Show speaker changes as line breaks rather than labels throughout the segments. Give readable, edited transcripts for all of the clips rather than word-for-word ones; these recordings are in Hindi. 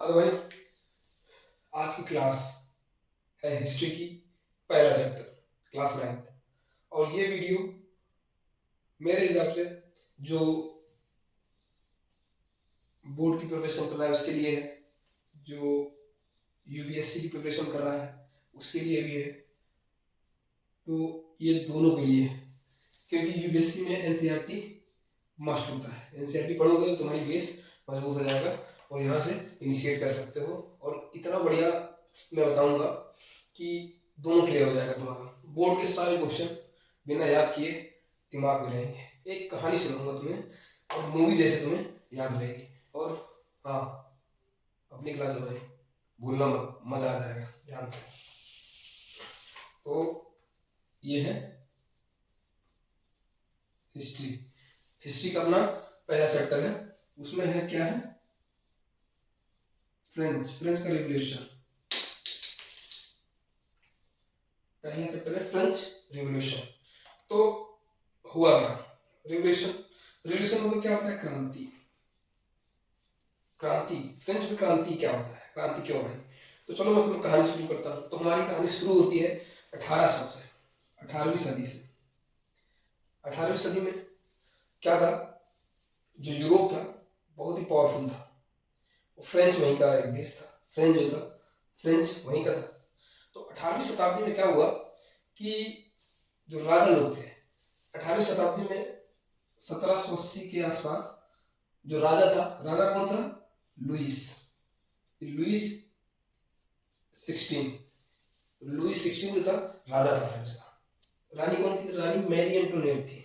हेलो भाई। आज की क्लास है हिस्ट्री की पहला चैप्टर, क्लास 9th। और ये वीडियो मेरे हिसाब से जो बोर्ड की प्रिपरेशन कर रहा है उसके लिए है, जो यूपीएससी की प्रिपरेशन कर रहा है उसके लिए भी है, तो ये दोनों के लिए है। क्योंकि यूपीएससी में एनसीईआरटी मस्ट होता है। एनसीईआरटी पढ़ोगे तो तुम्हारी बेस मजबूत हो जाएगा और यहाँ से इनिशिएट कर सकते हो। और इतना बढ़िया मैं बताऊंगा कि दोनों क्लियर हो जाएगा तुम्हारा। बोर्ड के सारे क्वेश्चन बिना याद किए दिमाग में रहेंगे। एक कहानी सुनाऊंगा तुम्हें और मूवी जैसे तुम्हें याद रहेगी। और हाँ, अपनी क्लास में भूलना मत, मजा आ जाएगा ध्यान से। तो ये है हिस्ट्री। हिस्ट्री का अपना पहला चैप्टर है, उसमें है क्या है, फ्रेंच का रिवॉल्यूशन। पहला चैप्टर है फ्रेंच रिवॉल्यूशन। तो हुआ क्या रिवॉल्यूशन? रिवॉल्यूशन मतलब क्या होता है? क्रांति। क्रांति, फ्रेंच में क्रांति क्या होता है, क्रांति क्यों आई? तो चलो मैं तुम्हें कहानी शुरू करता हूँ। तो हमारी कहानी शुरू होती है 1800 से, 18वीं सदी से। 18वीं सदी में क्या था, जो यूरोप था बहुत ही पावरफुल था। फ्रेंच वहीं का एक देश था, फ्रेंच जो था, फ्रेंच वहीं का था। तो 18वीं शताब्दी में क्या हुआ कि जो राजा लोग थे, 18वीं शताब्दी में 1780 के आसपास जो राजा था, राजा कौन था? Louis Louis 16। लुइस 16 जो था राजा था फ्रांस का। रानी कौन थी? रानी मैरी एंटोनेट थी।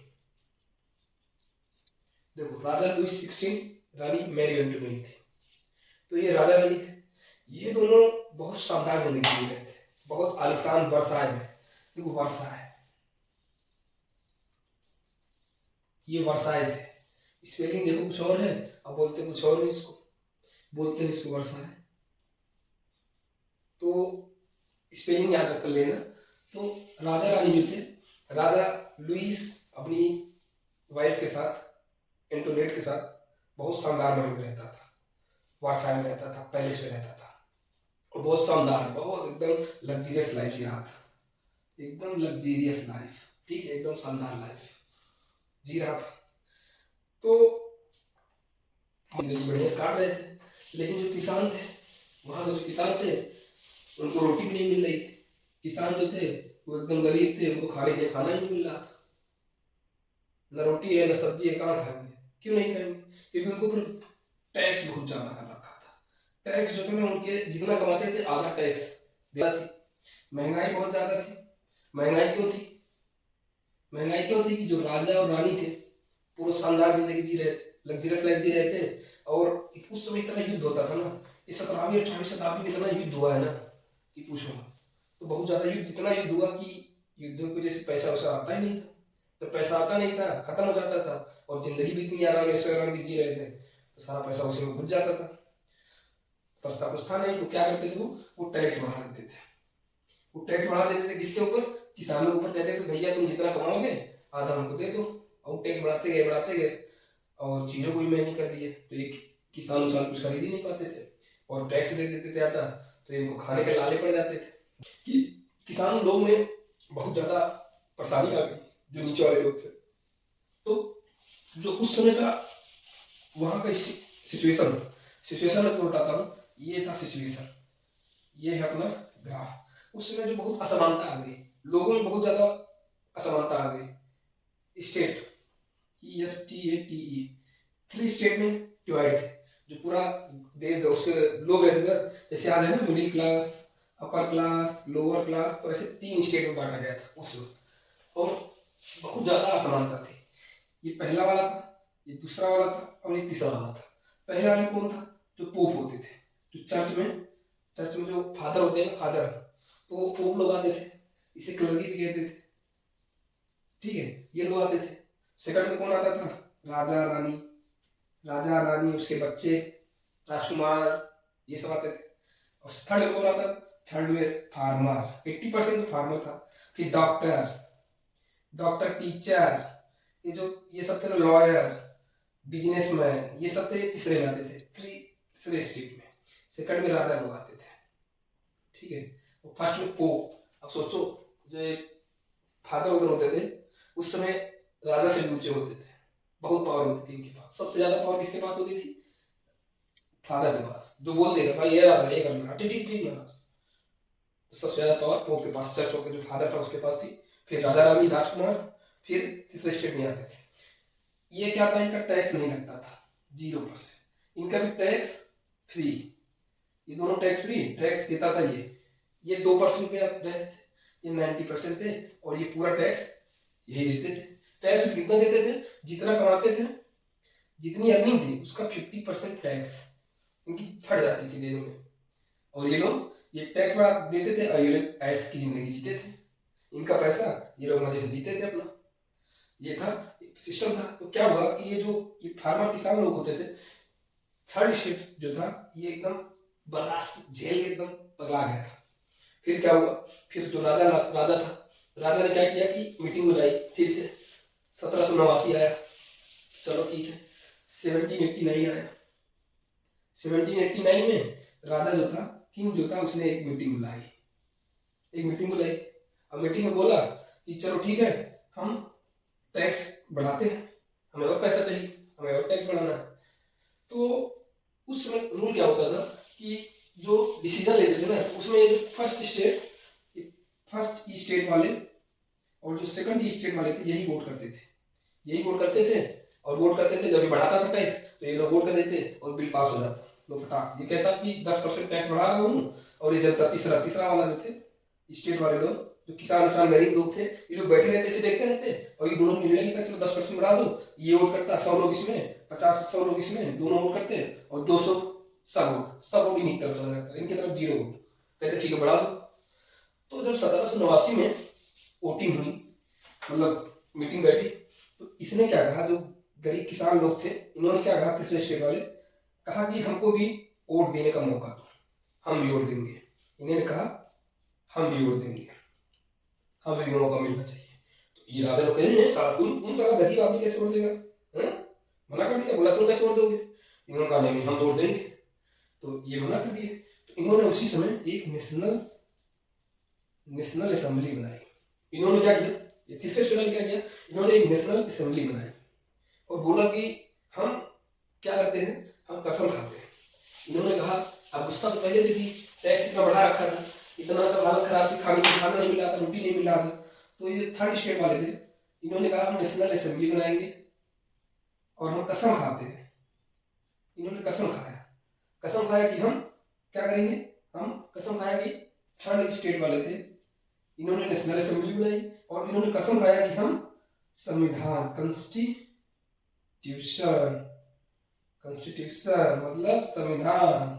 देखो, राजा लुइस 16, रानी मैरी एंटोनेट थी। तो ये राजा रानी थे। ये दोनों बहुत शानदार जिंदगी जी रहे थे, बहुत आलिशान वर्साय में। देखो वर्साय, ये वर्साय से स्पेलिंग देखो कुछ और है, अब बोलते कुछ और है। इसको बोलते हैं इसको वर्साय। तो स्पेलिंग याद रख कर लेना। तो राजा रानी जो थे, राजा लुइस अपनी वाइफ के साथ, एंटोनेट के साथ बहुत शानदार महल में रहता था, वर्साय में रहता था, पैलेस में रहता था। और बहुत शानदार, बहुत एकदम लग्जीरियस लाइफ जी रहा था, एकदम लग्जीरियस लाइफ। ठीक है, एकदम शानदार लाइफ जी रहा था। तो जिंदगी बढ़िया काट रहे थे। लेकिन जो किसान थे, वहां के जो किसान थे उनको रोटी भी नहीं मिल रही थी। किसान जो थे वो एकदम गरीब थे, उनको खाने के लिए खाना ही नहीं मिल रहा था। न रोटी है न सब्जी है, कहाँ खाएंगे? क्यों नहीं खाएंगे? क्योंकि उनको ऊपर टैक्स बहुत ज्यादा कर रखा था। टैक्स जो था ना, उनके जितना कमाते थे आधा टैक्स देना थी। महंगाई बहुत ज्यादा थी। महंगाई क्यों थी? महंगाई क्यों थी कि जो राजा और रानी थे पूरा शानदार जिंदगी जी रहे थे, लग्जरियस लाइफ जी रहे थे। और उस समय इतना युद्ध होता था ना, इस 17वीं 18वीं शताब्दी में इतना युद्ध हुआ है ना कि पूछो मत। तो बहुत ज्यादा युद्ध, जितना युद्ध हुआ कि युद्धों की वजह से पैसा वैसा आता ही नहीं था। तो पैसा आता नहीं था, खत्म हो जाता था। और जिंदगी भी इतनी आराम ऐसे आराम की जी रहे थे, तो सारा पैसा उसी में घुस जाता था। बचता कुछ था नहीं। तो क्या करते थे वो टैक्स बढ़ा देते थे। वो टैक्स बढ़ा देते थे किसके ऊपर? किसानों के ऊपर। कहते थे भैया तुम जितना कमाओगे आधा हमको दे दो। और टैक्स बढ़ाते गए और चीजों को भी महंगी कर दिए। तो ये किसान उसान कुछ खरीद ही नहीं पाते थे और टैक्स दे देते थे आता। तो इनको खाने के लाले पड़ जाते थे कि किसान लोग में बहुत ज्यादा परेशानी आ गई, जो नीचे वाले लोग थे। तो जो उस समय का वहां का सिचुएशन सिचुएशन मैं तुम्हें बताता हूँ। ये था सिचुएशन, ये है अपना ग्राफ। उस समय जो बहुत असमानता आ गई, लोगों में बहुत ज्यादा असमानता आ गई। स्टेट, ESTATE, 3 स्टेट में डिवाइड थे। जो पूरा देश उसके लोग रहते थे, जैसे आज है ना middle class, upper class, lower class, तो ऐसे 3 स्टेट में बांटा गया था उस वक्त। और बहुत ज्यादा असमानता थी। ये पहला वाला था, ये दूसरा वाला था और ये तीसरा वाला था। पहले वाले कौन था? जो पोप होते थे, जो चर्च में जो फादर होते हैं ना, फादर, तो वो पोप लोग आते थे। इसे क्लर्की भी कहते थे। ठीक है, ये लोग आते थे। सेकंड में कौन आता था? राजा रानी, राजा रानी उसके बच्चे, राजकुमार, ये सब आते थे। और थर्ड में कौन आता था? थर्ड में फार्मर, 80% तो फार्मर था। फिर डॉक्टर, टीचर, ये सब थे ना, लॉयर, बिजनेसमैन, ये सब थे तीसरे में आते थे। तीसरे स्टेट में। सेकंड में राजा लोग आते थे, ठीक है। और फर्स्ट में पोप। अब सोचो जो फादर वगैरह होते थे उस समय राजा से भी ऊंचे होते थे, बहुत पावर होती थी इनके पास। सबसे ज्यादा पावर किसके पास होती थी? फादर के पास, जो बोल देगा भाई ये राजा ये करना, ठीक ठीक ठीक महाराज। तो सबसे ज्यादा पावर पोप के पास, चर्च के जो फादर था उसके पास थी। फिर राजा रानी, राजकुमार, फिर तीसरे स्टेट में आते थे। ये क्या था, इनका टैक्स नहीं लगता था, 0%। इनका भी टैक्स फ्री, ये दोनों टैक्स फ्री, टैक्स देता था ये 2% पे रहते थे, ये 90% थे, और ये पूरा टैक्स यही देते थे। टैक्स भी कितना देते थे? जितना कमाते थे, जितनी अर्निंग थी उसका 50% टैक्स इनकी फट जाती थी देने में। और ये लोग ये टैक्स बढ़ा देते थे और ये लोग ऐश की जिंदगी जीते थे। इनका पैसा ये लोग मजे से जीते थे अपना। ये था सिस्टम था। तो क्या हुआ कि ये फार्मर किसान लोग होते थे, थर्ड स्टेट जो था ये एकदम बर्दाश्त झेल के एकदम पगला गया था। फिर क्या हुआ, फिर जो राजा था, राजा ने क्या किया कि मीटिंग बुलाई फिर से। 1789 आया, चलो ठीक है। 1789 आया, 1789 में राजा जो था, किंग जो था, उसने एक मीटिंग बुलाई। अब मीटिंग में बोला कि चलो ठीक है, हम टैक्स बढ़ाते हैं, हमें और पैसा चाहिए, हमें और टैक्स बढ़ाना है। तो उस समय रूल क्या होता था कि जो डिसीजन लेते थे ना, उसमें फर्स्ट स्टेट वाले और जो सेकंड स्टेट वाले थे यही वोट करते थे। और वोट करते थे, जब ये बढ़ाता था टैक्स तो ये लोग वोट कर देते और बिल पास हो जाता। लोग फटाक से ये कहता कि 10% टैक्स बढ़ा रहा हूँ, और ये जनता तीसरा वाला जो थे स्टेट वाले लोग, जो किसान गरीब लोग थे, ये लोग बैठे रहते, इसे देखते रहते, और ये दोनों निर्णय लेकर चलो 10% बढ़ा दो। ये वोट करता, 100 लोग इसमें, 100 लोग इसमें, दोनों वोट करते, और 200 सब वोट इन्हीं की तरफ चला जाता है, इनकी तरफ 0 वोट। कहते ठीक है बढ़ा दो। तो जब 1789 में वोटिंग हुई, मतलब मीटिंग बैठी, तो इसने क्या कहा, जो गरीब किसान लोग थे इन्होंने क्या कहा, तीसरे स्टेट वाले कहा कि हमको भी वोट देने का मौका दो, हम भी वोट देंगे। इन्होंने कहा हम भी वोट देंगे, हमें भी मौका मिलना चाहिए। तो ये राजा लोग कहेंगे साला तुम साला गरीब आदमी कैसे वोट देगा, मना कर दिया, बोला तुम कैसे वोट दोगे। इन्होंने कहा नहीं हम वोट देंगे, तो ये मना कर दिए। तो इन्होंने उसी समय एक नेशनल असेंबली बनाई। इन्होंने क्या किया, ये तीसरे स्टेट ने क्या किया, इन्होंने एक नेशनल असेंबली बनाई और बोला कि हम क्या करते हैं, हम कसम खाते हैं। इन्होंने कहा, अब गुस्सा तो पहले से थी, टैक्स इतना बढ़ा रखा था, इतना सब हालत खराब थी, खाना नहीं मिला था, रोटी नहीं मिला था। तो ये थर्ड स्टेट वाले थे, इन्होंने कहा हम नेशनल असेंबली बनाएंगे और हम कसम खाते हैं। इन्होंने कसम खाया कि हम क्या करेंगे, हम कसम खाया कि थर्ड स्टेट वाले थे, इन्होंने नेशनल असेंबली बनाई और इन्होंने कसम खाया कि हम संविधान, कॉन्स्टिट्यूशन मतलब संविधान,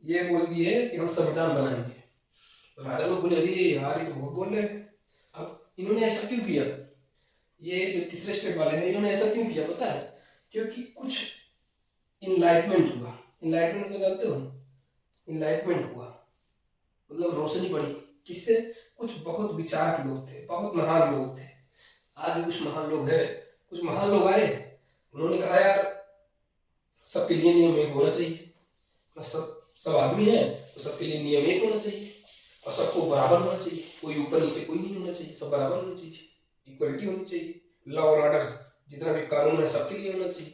ये बोल दिए कि हम संविधान बनाएंगे। तो राजा लोग बोले अरे यार ये तो बहुत बोल रहे हैं। अब इन्होंने ऐसा क्यों किया, ये जो तीसरे स्टेट वाले हैं इन्होंने ऐसा क्यों किया पता है, क्योंकि कुछ इनलाइटमेंट हुआ। इनलाइटमेंट को जानते हो, इनलाइटमेंट हुआ मतलब रोशनी बढ़ी, किससे, कुछ बहुत विचारक लोग थे, बहुत महान लोग थे। आज भी कुछ महान लोग हैं, कुछ महान लोग आए, उन्होंने कहा यार सबके लिए नियम एक होना चाहिए, सब आदमी है तो सबके लिए नियम एक होना चाहिए और सबको बराबर होना चाहिए, कोई ऊपर नीचे कोई नहीं होना चाहिए, सब बराबर होना चाहिए, इक्वलिटी होनी चाहिए, लॉ और ऑर्डर जितना भी कानून है सबके लिए होना चाहिए।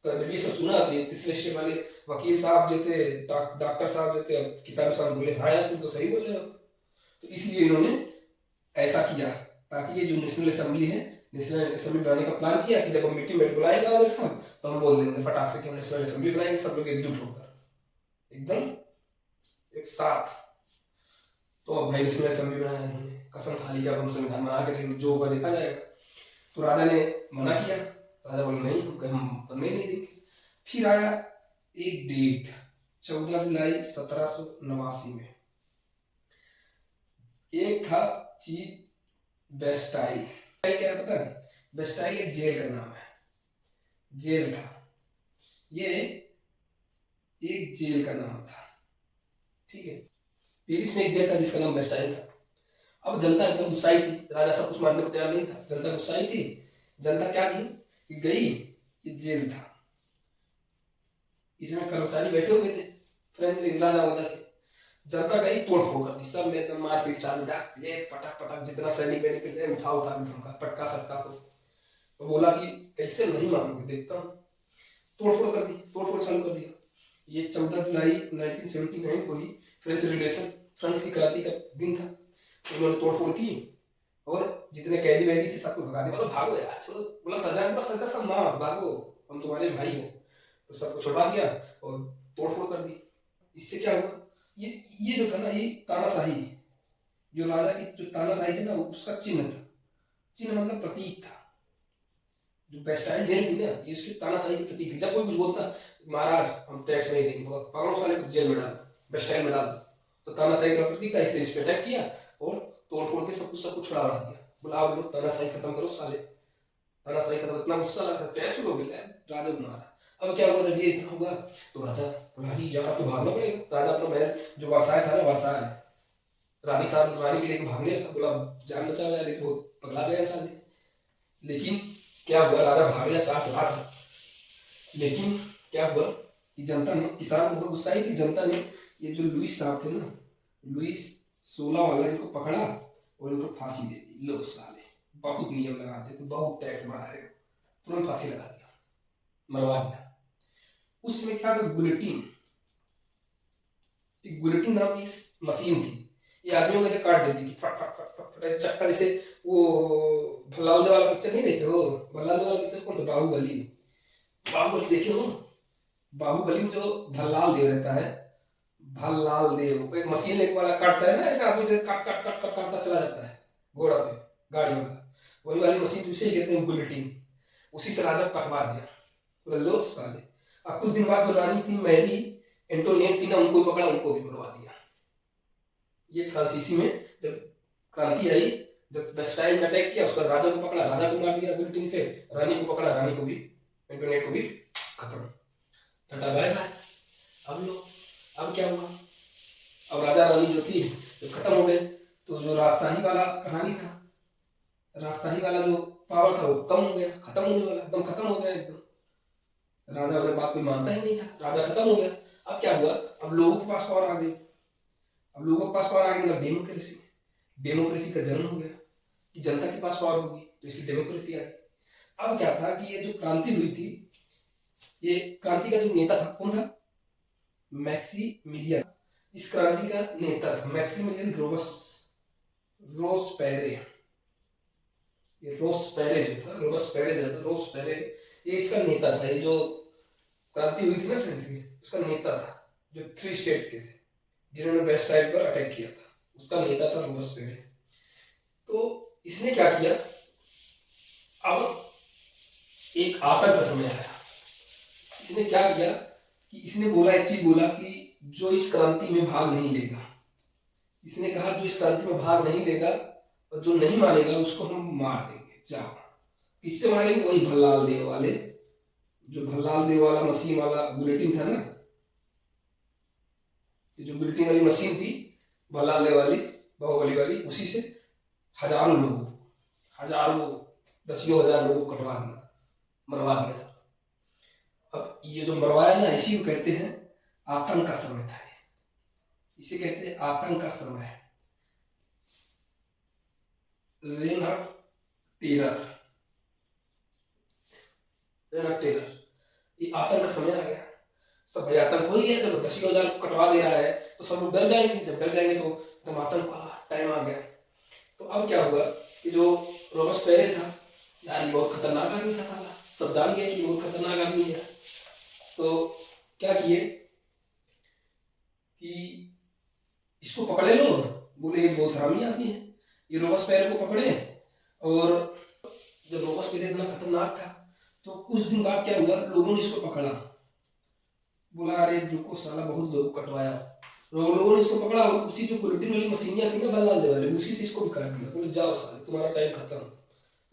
तो जब ये सब सुना तो तीसरे स्टेट वाले वकील साहब जो थे, डॉक्टर साहब जो थे, किसान साहब बोले हाँ यार तुम तो सही बोल रहे हो। तो इसलिए इन्होंने ऐसा किया ताकि ये जो नेशनल असेंबली है, नेशनल असेंबली बनाने का प्लान किया कि जब हम मीटिंग में बुलाएंगे राजा साहब तो हम बोल देंगे फटाक से कि हम नेशनल असेंबली बनाएंगे, सब लोग एकजुट होकर एकदम एक साथ। तो अब भाई नेशनल असेंबली बनाया इन्होंने, कसम खा ली कि अब हम संविधान बना के रहेंगे, जो होगा देखा जाएगा। तो राजा ने मना किया, राजा बोले नहीं हम करने नहीं देंगे। फिर आया एक डेट 14 जुलाई 1789 में, एक था चीफ बेस्टाइल। क्या है पता है, बेस्टाइल एक जेल का नाम है, जेल था ये, एक जेल का नाम था, ठीक है। पेरिस में एक जेल था जिसका नाम बेस्टाइल था। अब जनता एकदम गुस्साई थी, राजा सब कुछ मानने को तैयार नहीं था, जनता गुस्साई थी। जनता क्या की कि गई, ये जेल था, इसमें कर्मचारी बैठे हुए थे, फ्रेंच राजा हो जाके जनता का ही तोड़ फोड़ कर दी, सब में एकदम मारपीट चालू था, ये पटक पटक जितना सैनिक बैनिक थे उठा उठा के धमका पटका सटका को। तो बोला कि कैसे नहीं मानोगे, देखता हूँ। तोड़ फोड़ कर दी, तोड़ फोड़ चालू कर दिया। ये 14 जुलाई 1979 को ही फ्रेंच रिवॉल्यूशन, फ्रांस की क्रांति का दिन था। उन्होंने तोड़ फोड़ की और जितने कैदी वैदी थे सबको भगा दिया। बोलो भागो यार, छोड़ो, बोला सजा सब मार भागो, हम तुम्हारे भाई हो। तो सबको छुड़ा दिया और तोड़ फोड़ कर दी। इससे क्या हुआ, ये जो था ना, ये तानाशाही, जो राजा की जो तानाशाही थी ना, उसका चिन्ह था। चिन्ह मतलब प्रतीक था। जो बेस्टाइल जेल थी ना, ये उसकी तानाशाही की प्रतीक थी। जब कोई कुछ बोलता, महाराज हम टैक्स नहीं देंगे, पकड़ो साले को जेल में डालो, बेस्टाइल में डाल दो, तो तानाशाही का प्रतीक था, इसलिए इस पे अटैक किया और तोड़ फोड़ के सब कुछ छुड़ा दिया। बोला आप लोग तानाशाही खत्म करो साले, तानाशाही खत्म। इतना गुस्सा लगा था, टैक्स हो गया, राजा को मारा। अब क्या हुआ, जब ये इतना हुआ तो राजा बोला यार तो भागना पड़ेगा। राजा अपना महल जो वर्साय था ना, वर्साय, रानी साहब रानी के लिए भागने लगा। बोला जान बचाओ यार, ये तो पगला गया साले। लेकिन क्या हुआ, राजा भागना चाह तो रहा था, लेकिन क्या हुआ कि जनता ने, किसान को बहुत गुस्सा आई थी, जनता ने ये जो लुईस साहब थे ना, लुईस 16 वाला, इनको पकड़ा और इनको फांसी दे दी। लो साले, बहुत नियम लगाते थे, बहुत टैक्स बढ़ा रहे हो, तुरंत फांसी लगा दिया, मरवा दिया। उस समय क्या था, गुलेटिन, एक गुलेटिन नाम की मशीन थी, ये आदमियों को ऐसे काट देती थी, फट फट फट फट फट ऐसे चक्कर। जैसे वो भल्लाल वाला पिक्चर नहीं देखे हो, भल्लाल वाला पिक्चर कौन सा, बाहुबली, बाहुबली देखे हो? बाहुबली में जो भल्लाल देव रहता है, भल्लाल देव, एक मशीन एक वाला काटता है ना, ऐसे आदमी से काट काट काट काट काटता चला जाता है घोड़ा पे, गाड़ी वाला, वही वाली मशीन तो इसे ही कहते हैं गुलेटिन। उसी से राजा कटवा दिया, लो साले। अब कुछ दिन बाद जो रानी थी मैरी एंटोनिएट थी ना, उनको भी पकड़ा, उनको भी मरवा दिया। ये फ्रांसीसी में जब क्रांति आई, जब बेस्टाइल ने अटैक किया, उसका राजा को पकड़ा, राजा को मार दिया गुलेटिन से, रानी को पकड़ा, रानी को भी, एंटोनिएट को भी खत्म, टाटा बाय बाय। अब लो, अब क्या हुआ, अब राजा रानी जो थी जो खत्म हो गए, तो जो राजशाही वाला कहानी था, राजशाही वाला जो पावर था वो कम हो गया, खत्म होने वाला, एकदम खत्म हो गया एकदम। राजा वाले बात कोई मानता ही नहीं था, राजा खत्म हो गया। अब क्या हुआ, अब लोगों के पास पावर आ गई, अब लोगों के पास पावर आ गई मतलब डेमोक्रेसी, डेमोक्रेसी का जन्म हो गया कि जनता के पास पावर होगी, तो इसलिए डेमोक्रेसी आ गई। अब क्या था कि ये जो क्रांति हुई थी, ये क्रांति का जो नेता था कौन था, मैक्सिमिलियन, इस क्रांति का नेता था मैक्सिमिलियन रोबेस्पेरे। ये रोबेस्पेरे जो था, रोबेस्पेरे, ये इसका नेता था। ये जो क्रांति हुई थी ना फ्रेंच की, उसका नेता था, जो 3 स्टेट के थे जिन्होंने बेस्टाइल पर अटैक किया था, उसका नेता था रोबेस्पेरे। तो इसने क्या किया, अब एक आतंक का समय आया। इसने क्या किया कि इसने बोला, एक चीज बोला कि जो इस क्रांति में भाग नहीं लेगा, इसने कहा जो इस क्रांति में भाग नहीं लेगा और जो नहीं मानेगा उसको हम मार देंगे। जाओ, किससे मारेंगे, वही भल्लाल देव वाले, जो भल्लाल देव वाला मशीन वाला बुलेटिन था ना, ये जो बुलेटिन वाली मशीन थी भल्लाल देव वाली, बाहुबली वाली, उसी से हजारों लोगों, हजारों, दसियों हजार लोगों को कटवा दिया, मरवा दिया। अब ये जो मरवाया ना, इसी को कहते हैं आतंक का समय था, इसे कहते हैं आतंक का समय, rain of terror, rain of terror. ये आतंक का समय आ गया, सब भाई आतंक हो ही गया, जब 10,000 कटवा दे रहा है तो सब लोग डर जाएंगे, जब डर जाएंगे तो एकदम आतंक वाला टाइम आ गया। तो अब क्या हुआ कि जो रोबेस्पेरे था, यार ये बहुत खतरनाक आदमी था साला, सब जान गए कि बहुत खतरनाक आदमी है। तो क्या किए कि इसको पकड़े लोग, बोले ये बहुत हरामी आदमी है, ये रोबेस्पेरे को पकड़े। और जब रोबेस्पेरे इतना खतरनाक था, तो कुछ दिन बाद क्या हुआ, लोगों ने इसको पकड़ा, बोला अरे रुको साला, बहुत लोग कटवाया। लोगों ने इसको पकड़ा और उसी जो गुलेटिन वाली मशीनियां थी ना भल्लाल वाली, उसी से इसको भी काट दिया, बोले जाओ साले तुम्हारा टाइम खत्म।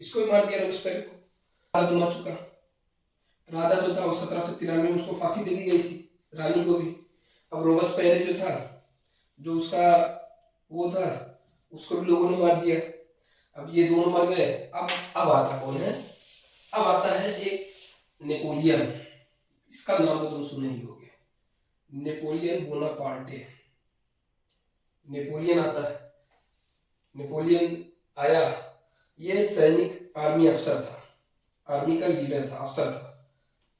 इसको भी मार दिया रोबेस्पेरे को, साल तो मर चुका। राजा जो था वो 1793 में उसको फांसी दे दी गई थी, रानी को भी। अब रोबेस्पेरे जो था, जो उसका वो था, उसको भी लोगों ने मार दिया। अब ये दोनों मर गए। अब आता कौन है, अब आता है एक नेपोलियन, इसका नाम तो तुम सुने ही होगे, नेपोलियन बोनापार्टे। नेपोलियन आता है, नेपोलियन आया, ये सैनिक आर्मी अफसर था, आर्मी का लीडर था, अफसर था।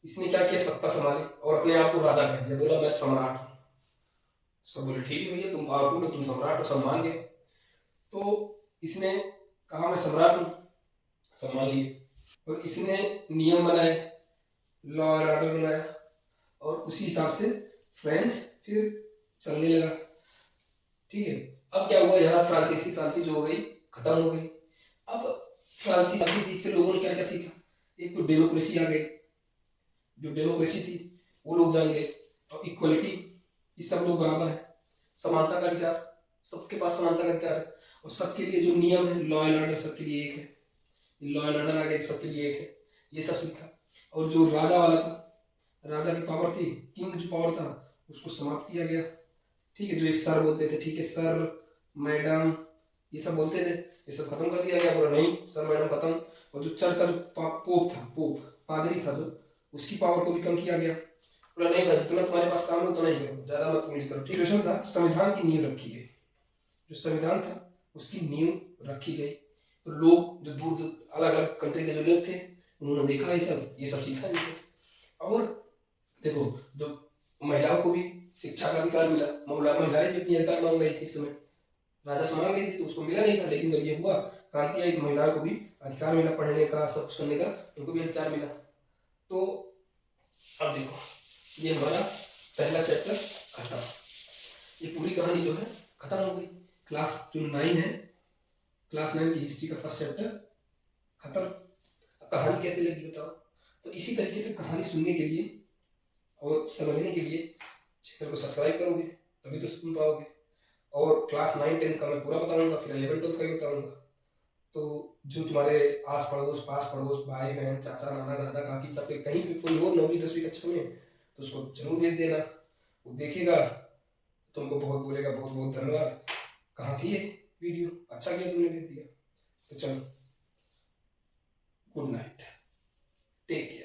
इसने क्या किया, सत्ता संभाली और अपने आप को राजा कह दिया, बोला मैं सम्राट हूँ। सब बोले ठीक है भैया, तुम पावरफुल हो, तुम सम्राट हो, सब मान गए। तो इसने कहा मैं सम्राट हूँ, सम्मान लिए, और इसने नियम बनाए, लॉ एंड ऑर्डर बनाया, और उसी हिसाब से फ्रेंच फिर चलने लगा। ठीक है, अब क्या हुआ, यहाँ फ्रांसीसी क्रांति जो हो गई, खत्म हो गई। अब फ्रांसीसी क्रांति से लोगों ने क्या क्या सीखा, एक तो डेमोक्रेसी आ गई, जो डेमोक्रेसी थी वो लोग जान गए, और इक्वलिटी, ये सब लोग बराबर है, समानता का अधिकार, सबके पास समानता का अधिकार है, और सबके लिए जो नियम है, लॉ एंड ऑर्डर सबके लिए एक है, लॉ एंड ऑर्डर आ गया सबके लिए एक है, ये सब सीखा। और जो राजा वाला था, राजा की पावर थी, किंग जो पावर था, उसको समाप्त किया गया। ठीक है, जो ये सर बोलते थे, ठीक है, सर मैडम ये सब बोलते थे, ये सब खत्म कर दिया गया, बोला नहीं सर मैडम खत्म। और जो चर्च का जो पोप था, पोप पादरी था जो, उसकी पावर को भी कम किया गया, बोला नहीं भाई जितना तुम्हारे पास काम है उतना ही करो, ज्यादा मत उंगली करो। ठीक है, था संविधान की नींव रखी गई, जो संविधान था उसकी नींव रखी गई। तो लोग जो दूर अलग अलग कंट्री के जो लोग थे, उन्होंने देखा ये सब सीखा इनसे। और देखो, जो महिलाओं को भी शिक्षा का अधिकार मिला, महिलाएं भी अपनी अधिकार मांग रही थी इस समय, राजा से मांग रही थी तो उसको मिला नहीं था, लेकिन जब ये हुआ क्रांति आई तो महिलाओं को भी अधिकार मिला, पढ़ने का, सब कुछ करने का उनको भी अधिकार मिला। तो अब देखो, ये हमारा पहला चैप्टर खत्म, ये पूरी कहानी जो है खत्म हो गई। क्लास जो 9 है, क्लास 9 की हिस्ट्री का फर्स्ट चैप्टर खत्म। अब कहानी कैसे लगी बताओ। तो इसी तरीके से कहानी सुनने के लिए और समझने के लिए चैनल को सब्सक्राइब करोगे तभी तो सुन पाओगे। और क्लास 9 10 का मैं पूरा बताऊंगा, फिर 11 12 का भी बताऊंगा। तो जो तुम्हारे आस पड़ोस, पास पड़ोस, भाई बहन, चाचा, नाना, दादा, काकी, सबके कहीं भी कोई हो 9वीं 10वीं कक्षा में, तो उसको जरूर भेज देना, वो देखेगा, तुमको बहुत बोलेगा बहुत बहुत धन्यवाद, कहाँ थी ये वीडियो, अच्छा किया तुमने भेज दिया। तो चलो, गुड नाइट, टेक केयर।